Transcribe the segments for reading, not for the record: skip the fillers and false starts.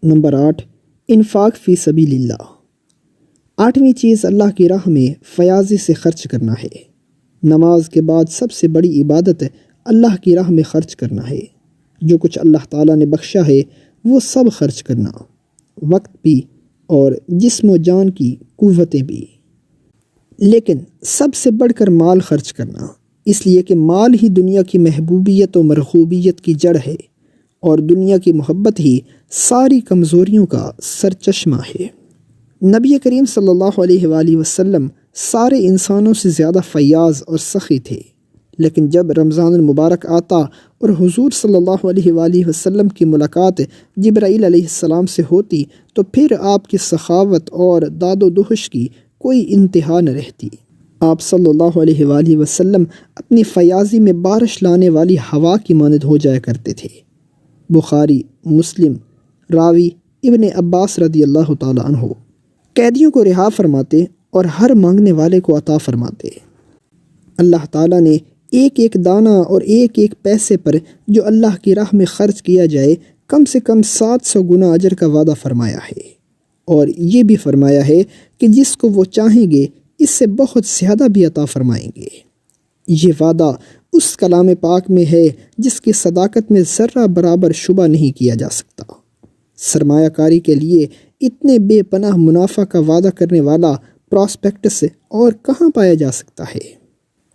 Number 8، انفاق فی سبیل اللہ۔ 8ویں چیز اللہ کی راہ میں فیاضی سے خرچ کرنا ہے۔ نماز کے بعد سب سے بڑی عبادت اللہ کی راہ میں خرچ کرنا ہے۔ جو کچھ اللہ تعالیٰ نے بخشا ہے وہ سب خرچ کرنا، وقت بھی اور جسم و جان کی قوتیں بھی، لیکن سب سے بڑھ کر مال خرچ کرنا، اس لیے کہ مال ہی دنیا کی محبوبیت و مرغوبیت کی جڑ ہے، اور دنیا کی محبت ہی ساری کمزوریوں کا سرچشمہ ہے۔ نبی کریم صلی اللہ علیہ وآلہ وسلم سارے انسانوں سے زیادہ فیاض اور سخی تھے، لیکن جب رمضان المبارک آتا اور حضور صلی اللہ علیہ وآلہ وسلم کی ملاقات جبرائیل علیہ السلام سے ہوتی تو پھر آپ کی سخاوت اور داد و دہش کی کوئی انتہا نہ رہتی۔ آپ صلی اللہ علیہ وآلہ وسلم اپنی فیاضی میں بارش لانے والی ہوا کی مانند ہو جایا کرتے تھے۔ بخاری، مسلم، راوی ابن عباس رضی اللہ تعالیٰ عنہ۔ قیدیوں کو رہا فرماتے اور ہر مانگنے والے کو عطا فرماتے۔ اللہ تعالیٰ نے ایک ایک دانہ اور ایک ایک پیسے پر جو اللہ کی راہ میں خرچ کیا جائے کم سے کم 700 گنا اجر کا وعدہ فرمایا ہے، اور یہ بھی فرمایا ہے کہ جس کو وہ چاہیں گے اس سے بہت زیادہ بھی عطا فرمائیں گے۔ یہ وعدہ اس کلام پاک میں ہے جس کی صداقت میں ذرہ برابر شبہ نہیں کیا جا سکتا۔ سرمایہ کاری کے لیے اتنے بے پناہ منافع کا وعدہ کرنے والا پراسپیکٹس اور کہاں پایا جا سکتا ہے؟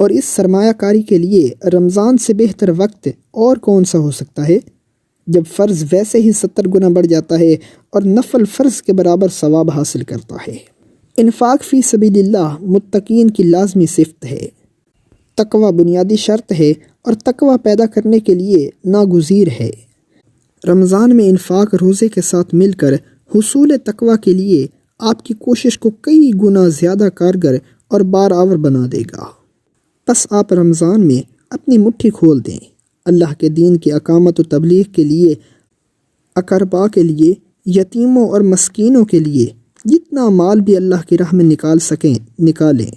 اور اس سرمایہ کاری کے لیے رمضان سے بہتر وقت اور کون سا ہو سکتا ہے، جب فرض ویسے ہی 70 گنا بڑھ جاتا ہے اور نفل فرض کے برابر ثواب حاصل کرتا ہے۔ انفاق فی سبیل اللہ متقین کی لازمی صفت ہے۔ تقوی بنیادی شرط ہے اور تقوی پیدا کرنے کے لیے ناگزیر ہے۔ رمضان میں انفاق روزے کے ساتھ مل کر حصول تقوی کے لیے آپ کی کوشش کو کئی گنا زیادہ کارگر اور بارآور بنا دے گا۔ بس آپ رمضان میں اپنی مٹھی کھول دیں، اللہ کے دین کی اقامت و تبلیغ کے لیے، اقربا کے لیے، یتیموں اور مسکینوں کے لیے جتنا مال بھی اللہ کی راہ میں نکال سکیں نکالیں۔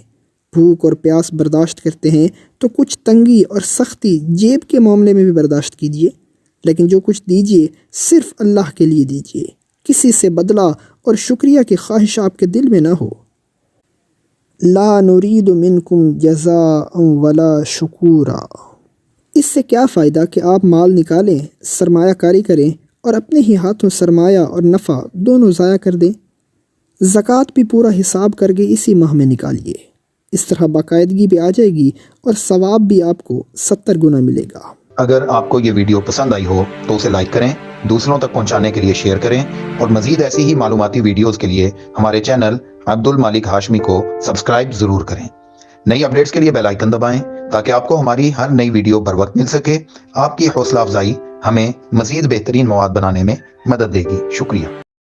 بھوک اور پیاس برداشت کرتے ہیں تو کچھ تنگی اور سختی جیب کے معاملے میں بھی برداشت کیجیے، لیکن جو کچھ دیجیے صرف اللہ کے لیے دیجیے، کسی سے بدلہ اور شکریہ کی خواہش آپ کے دل میں نہ ہو۔ لا نرید منکم جزاء ولا شکورا۔ اس سے کیا فائدہ کہ آپ مال نکالیں، سرمایہ کاری کریں اور اپنے ہی ہاتھوں سرمایہ اور نفع دونوں ضائع کر دیں۔ زکوٰۃ بھی پورا حساب کر کے اسی ماہ میں نکالیے، اس طرح باقاعدگی بھی آ جائے گی اور ثواب بھی آپ کو 70 گنا ملے گا۔ اگر آپ کو یہ ویڈیو پسند آئی ہو تو اسے لائک کریں، دوسروں تک پہنچانے کے لیے شیئر کریں، اور مزید ایسی ہی معلوماتی ویڈیوز کے لیے ہمارے چینل عبد المالک ہاشمی کو سبسکرائب ضرور کریں۔ نئی اپڈیٹس کے لیے بیل آئیکن دبائیں تاکہ آپ کو ہماری ہر نئی ویڈیو بر وقت مل سکے۔ آپ کی حوصلہ افزائی ہمیں مزید بہترین مواد بنانے میں مدد دے گی۔ شکریہ۔